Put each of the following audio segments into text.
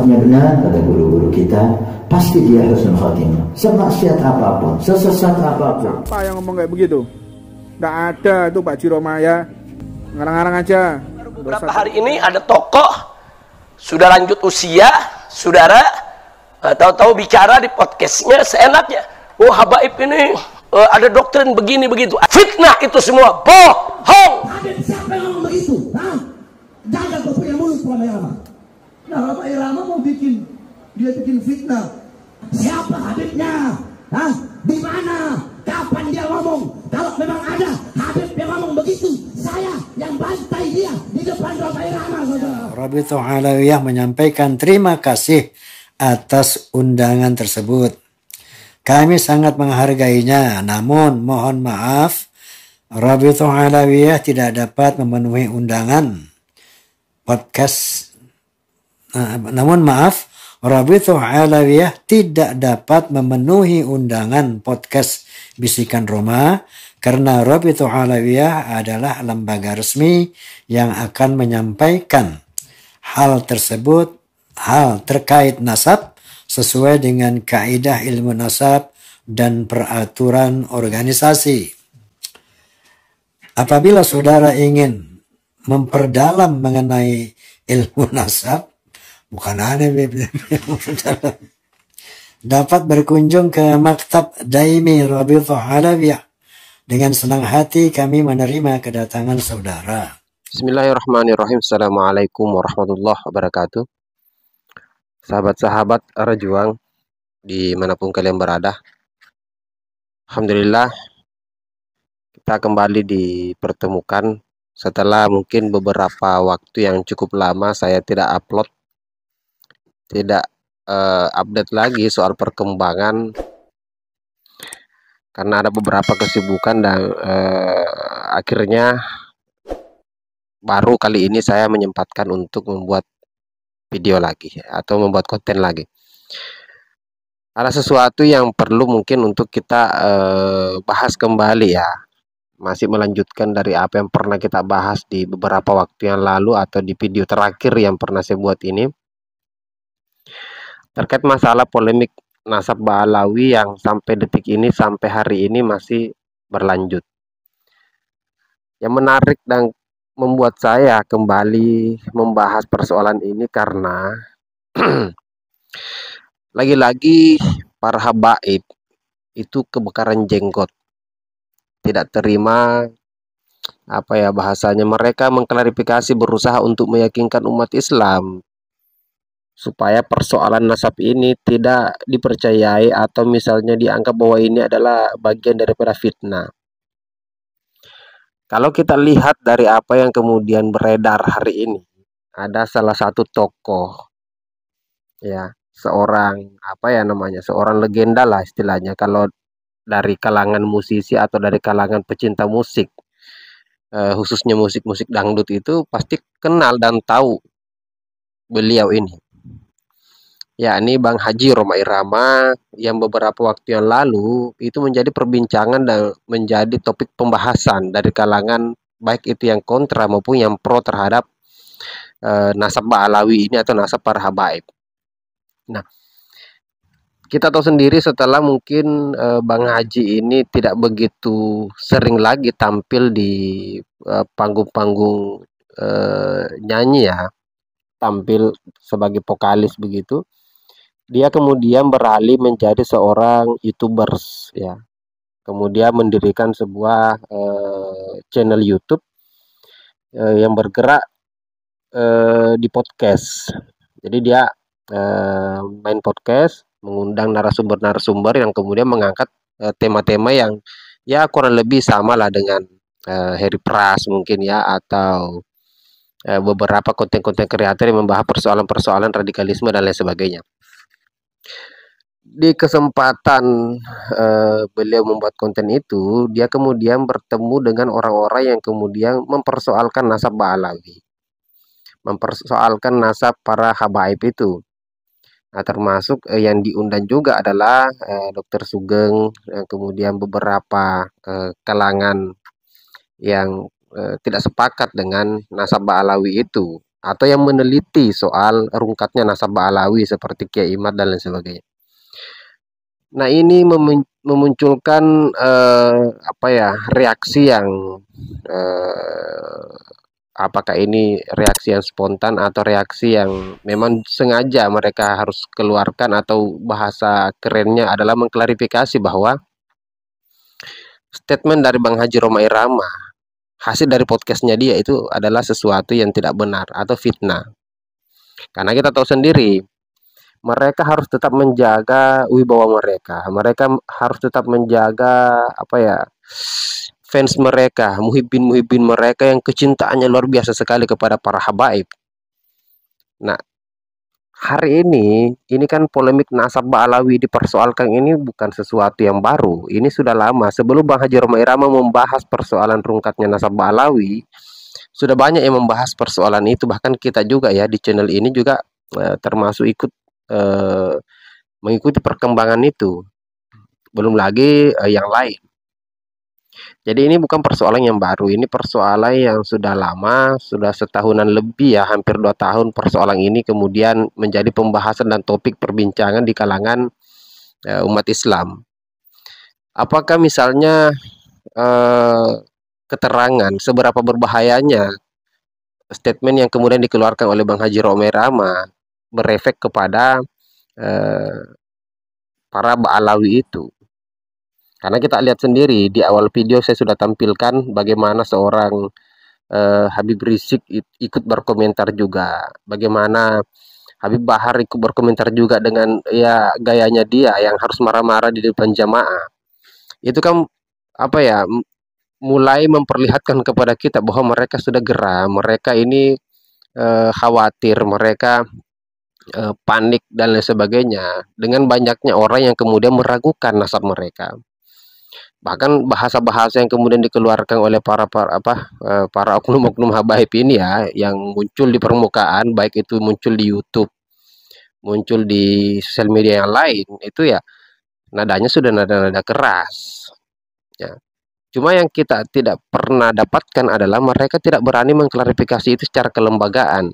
nasabnya benar, kata guru-guru kita, pasti dia husnul khotimah. Semaksiat apapun, sesesat apapun. Apa yang ngomong kayak begitu? Nggak ada tuh Pak Jiromaya, ngarang-ngarang aja. Beberapa hari ini ada tokoh sudah lanjut usia, saudara, tahu-tahu bicara di podcastnya seenaknya. Oh, habaib ini ada doktrin begini begitu. Fitnah itu semua bohong. Siapa yang ngomong begitu? Jangan kau punya mulut Roma Irama. Nah, Roma Irama mau bikin fitnah. Siapa Habibnya? Di mana? Kapan dia ngomong? Kalau memang ada Habib yang ngomong begitu, saya yang bantai dia di depan Roma Irama, saudara. Rabithah Alawiyah menyampaikan terima kasih atas undangan tersebut. Kami sangat menghargainya, namun mohon maaf, Rabithah Alawiyah tidak dapat memenuhi undangan podcast. Rabithah Alawiyah tidak dapat memenuhi undangan podcast Bisikan Roma karena Rabithah Alawiyah adalah lembaga resmi yang akan menyampaikan hal tersebut, hal terkait nasab sesuai dengan kaidah ilmu nasab dan peraturan organisasi. Apabila saudara ingin memperdalam mengenai ilmu nasab, bukan aneh, dapat berkunjung ke Maktab Daimi Rabithah Alawiyah. Dengan senang hati kami menerima kedatangan saudara. Bismillahirrahmanirrahim. Assalamualaikum warahmatullahi wabarakatuh. Sahabat-sahabat Rajuang dimanapun kalian berada, alhamdulillah kita kembali dipertemukan setelah mungkin beberapa waktu yang cukup lama saya tidak upload, tidak update lagi soal perkembangan karena ada beberapa kesibukan dan akhirnya baru kali ini saya menyempatkan untuk membuat video lagi atau membuat konten lagi. Ada sesuatu yang perlu mungkin untuk kita bahas kembali ya, masih melanjutkan dari apa yang pernah kita bahas di beberapa waktu yang lalu atau di video terakhir yang pernah saya buat ini terkait masalah polemik nasab Ba'alawi yang sampai detik ini, sampai hari ini masih berlanjut. Yang menarik dan membuat saya kembali membahas persoalan ini karena lagi-lagi para habaib itu kebakaran jenggot, tidak terima apa ya bahasanya, mereka mengklarifikasi, berusaha untuk meyakinkan umat Islam supaya persoalan nasab ini tidak dipercayai atau misalnya dianggap bahwa ini adalah bagian daripada fitnah. Kalau kita lihat dari apa yang kemudian beredar hari ini, ada salah satu tokoh ya, seorang seorang legenda lah istilahnya kalau dari kalangan musisi atau dari kalangan pecinta musik, khususnya musik-musik dangdut itu pasti kenal dan tahu beliau ini, yakni Bang Haji Roma Irama, yang beberapa waktu yang lalu itu menjadi perbincangan dan menjadi topik pembahasan dari kalangan baik itu yang kontra maupun yang pro terhadap nasab Ba'alawi ini atau nasab para habaib. Nah, kita tahu sendiri setelah mungkin Bang Haji ini tidak begitu sering lagi tampil di panggung-panggung nyanyi ya, tampil sebagai vokalis begitu. Dia kemudian beralih menjadi seorang YouTubers ya. Kemudian mendirikan sebuah channel YouTube yang bergerak di podcast. Jadi dia main podcast, mengundang narasumber-narasumber yang kemudian mengangkat tema-tema yang ya kurang lebih sama lah dengan Harry Pras mungkin ya, atau beberapa konten-konten kreator yang membahas persoalan-persoalan radikalisme dan lain sebagainya. Di kesempatan beliau membuat konten itu, dia kemudian bertemu dengan orang-orang yang kemudian mempersoalkan nasab Ba'alawi, mempersoalkan nasab para habaib itu. Nah, termasuk yang diundang juga adalah Dr. Sugeng, kemudian beberapa kalangan yang tidak sepakat dengan nasab Ba'alawi itu, atau yang meneliti soal rungkatnya nasabah Alawi seperti Kiai Imad dan lain sebagainya. Nah, ini memunculkan apa ya, reaksi yang apakah ini reaksi yang spontan atau reaksi yang memang sengaja mereka harus keluarkan, atau bahasa kerennya adalah mengklarifikasi bahwa statement dari Bang Haji Roma Irama hasil dari podcastnya dia itu adalah sesuatu yang tidak benar atau fitnah. Karena kita tahu sendiri, mereka harus tetap menjaga wibawa mereka. Mereka harus tetap menjaga apa ya, fans mereka, muhibbin mereka yang kecintaannya luar biasa sekali kepada para habaib. Nah, hari ini kan polemik nasabah Alawi dipersoalkan ini bukan sesuatu yang baru. Ini sudah lama. Sebelum Bang Haji Roma Irama membahas persoalan rungkatnya nasabah Alawi, sudah banyak yang membahas persoalan itu. Bahkan kita juga ya di channel ini juga termasuk ikut mengikuti perkembangan itu. Belum lagi yang lain. Jadi ini bukan persoalan yang baru, ini persoalan yang sudah lama, sudah setahunan lebih ya, hampir 2 tahun persoalan ini kemudian menjadi pembahasan dan topik perbincangan di kalangan umat Islam. Apakah misalnya keterangan seberapa berbahayanya statement yang kemudian dikeluarkan oleh Bang Haji Roma Irama berefek kepada para Ba'alawi itu? Karena kita lihat sendiri di awal video saya sudah tampilkan bagaimana seorang Habib Rizik ikut berkomentar juga, bagaimana Habib Bahar ikut berkomentar juga dengan ya gayanya dia yang harus marah-marah di depan jamaah. Itu kan apa ya, mulai memperlihatkan kepada kita bahwa mereka sudah geram, mereka ini khawatir, mereka panik dan lain sebagainya dengan banyaknya orang yang kemudian meragukan nasab mereka. Bahkan bahasa-bahasa yang kemudian dikeluarkan oleh para oknum-oknum habaib ini ya, yang muncul di permukaan, baik itu muncul di YouTube, muncul di sosial media yang lain, itu ya nadanya sudah nada-nada keras ya. Cuma yang kita tidak pernah dapatkan adalah mereka tidak berani mengklarifikasi itu secara kelembagaan.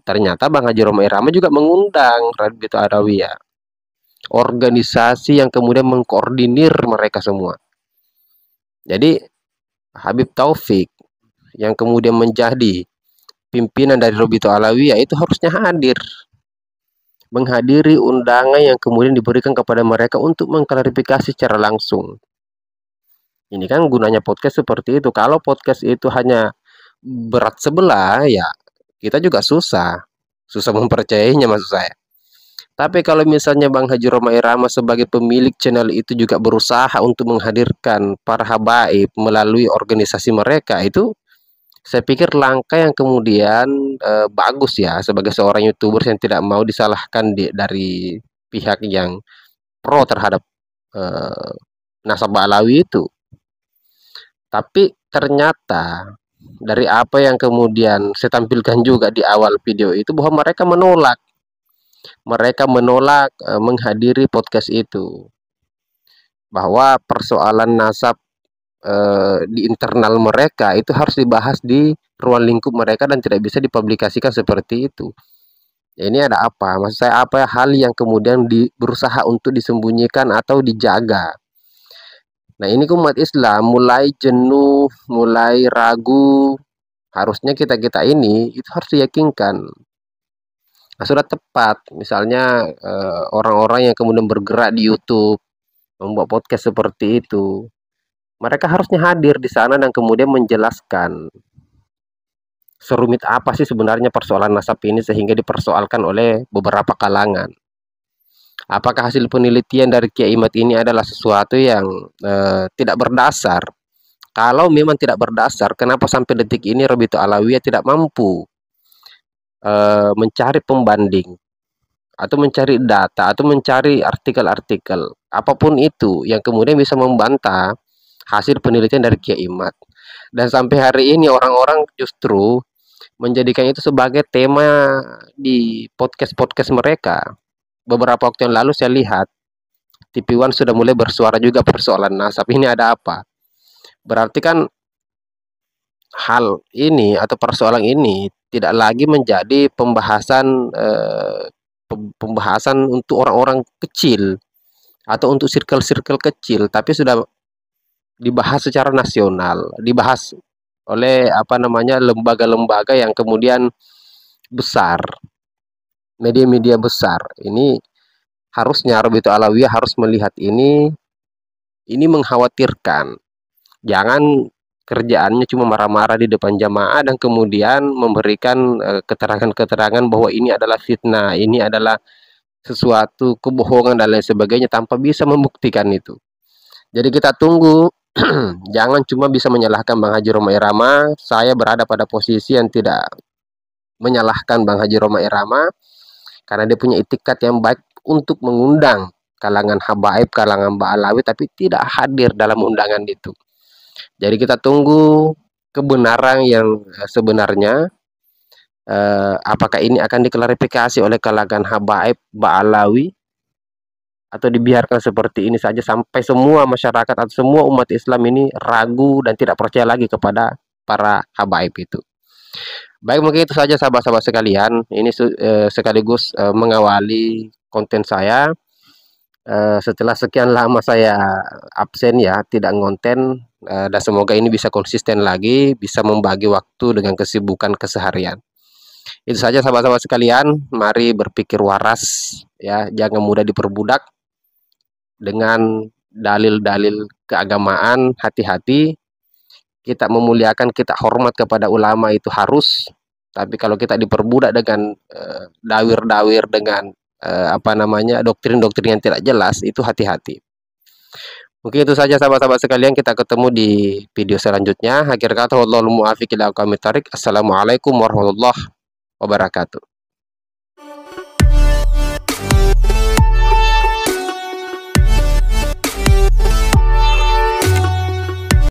Ternyata Bang Haji Roma Irama juga mengundang Rabitul Adawiyah, organisasi yang kemudian mengkoordinir mereka semua. Jadi Habib Taufik yang kemudian menjadi pimpinan dari Rabitul Alawiyah itu harusnya hadir, menghadiri undangan yang kemudian diberikan kepada mereka untuk mengklarifikasi secara langsung. Ini kan gunanya podcast seperti itu. Kalau podcast itu hanya berat sebelah, ya kita juga susah mempercayainya, maksud saya. Tapi kalau misalnya Bang Haji Roma Irama sebagai pemilik channel itu juga berusaha untuk menghadirkan para habaib melalui organisasi mereka, itu saya pikir langkah yang kemudian bagus ya, sebagai seorang YouTuber yang tidak mau disalahkan dari pihak yang pro terhadap nasabah Alawi itu. Tapi ternyata dari apa yang kemudian saya tampilkan juga di awal video itu, bahwa mereka menolak menghadiri podcast itu, bahwa persoalan nasab di internal mereka itu harus dibahas di ruang lingkup mereka dan tidak bisa dipublikasikan seperti itu. Ya, ini ada apa? Maksud saya apa hal yang kemudian berusaha untuk disembunyikan atau dijaga. Nah, ini umat Islam mulai jenuh, mulai ragu. Harusnya kita ini itu harus diyakinkan. Nah, sudah tepat misalnya orang-orang yang kemudian bergerak di YouTube membuat podcast seperti itu, mereka harusnya hadir di sana dan kemudian menjelaskan serumit apa sih sebenarnya persoalan nasab ini sehingga dipersoalkan oleh beberapa kalangan. Apakah hasil penelitian dari Kiai Imad ini adalah sesuatu yang tidak berdasar? Kalau memang tidak berdasar, kenapa sampai detik ini Rabitul Alawiyah tidak mampu mencari pembanding atau mencari data atau mencari artikel-artikel apapun itu yang kemudian bisa membantah hasil penelitian dari Kiai Imad? Dan sampai hari ini orang-orang justru menjadikan itu sebagai tema di podcast-podcast mereka. Beberapa waktu yang lalu saya lihat TV One sudah mulai bersuara juga persoalan nasab. Ini ada apa? Berarti kan hal ini atau persoalan ini tidak lagi menjadi pembahasan pembahasan untuk orang-orang kecil atau untuk circle-circle kecil, tapi sudah dibahas secara nasional, dibahas oleh apa namanya lembaga-lembaga yang kemudian besar, media-media besar. Ini harusnya Rabitul Alawiyah harus melihat ini mengkhawatirkan. Jangan kerjaannya cuma marah-marah di depan jamaah dan kemudian memberikan keterangan-keterangan bahwa ini adalah fitnah, ini adalah sesuatu kebohongan dan lain sebagainya tanpa bisa membuktikan itu. Jadi kita tunggu. Jangan cuma bisa menyalahkan Bang Haji Roma Irama. Saya berada pada posisi yang tidak menyalahkan Bang Haji Roma Irama karena dia punya itikat yang baik untuk mengundang kalangan habaib, kalangan Ba'alawi, tapi tidak hadir dalam undangan itu. Jadi kita tunggu kebenaran yang sebenarnya. Apakah ini akan diklarifikasi oleh kalangan habaib Ba'alawi atau dibiarkan seperti ini saja sampai semua masyarakat atau semua umat Islam ini ragu dan tidak percaya lagi kepada para habaib itu. Baik, mungkin itu saja sahabat-sahabat sekalian. Ini sekaligus mengawali konten saya. Setelah sekian lama saya absen ya, tidak ngonten, dan semoga ini bisa konsisten lagi, bisa membagi waktu dengan kesibukan keseharian. Itu saja sahabat-sahabat sekalian, mari berpikir waras ya, jangan mudah diperbudak dengan dalil-dalil keagamaan. Hati-hati, kita memuliakan, kita hormat kepada ulama itu harus, tapi kalau kita diperbudak dengan dawir-dawir, dengan apa namanya doktrin-doktrin yang tidak jelas, itu hati-hati. Mungkin itu saja sahabat-sahabat sekalian, kita ketemu di video selanjutnya. Akhir kata, wallahul muwaffiq ila aqwamit thoriq. Assalamualaikum warahmatullahi wabarakatuh.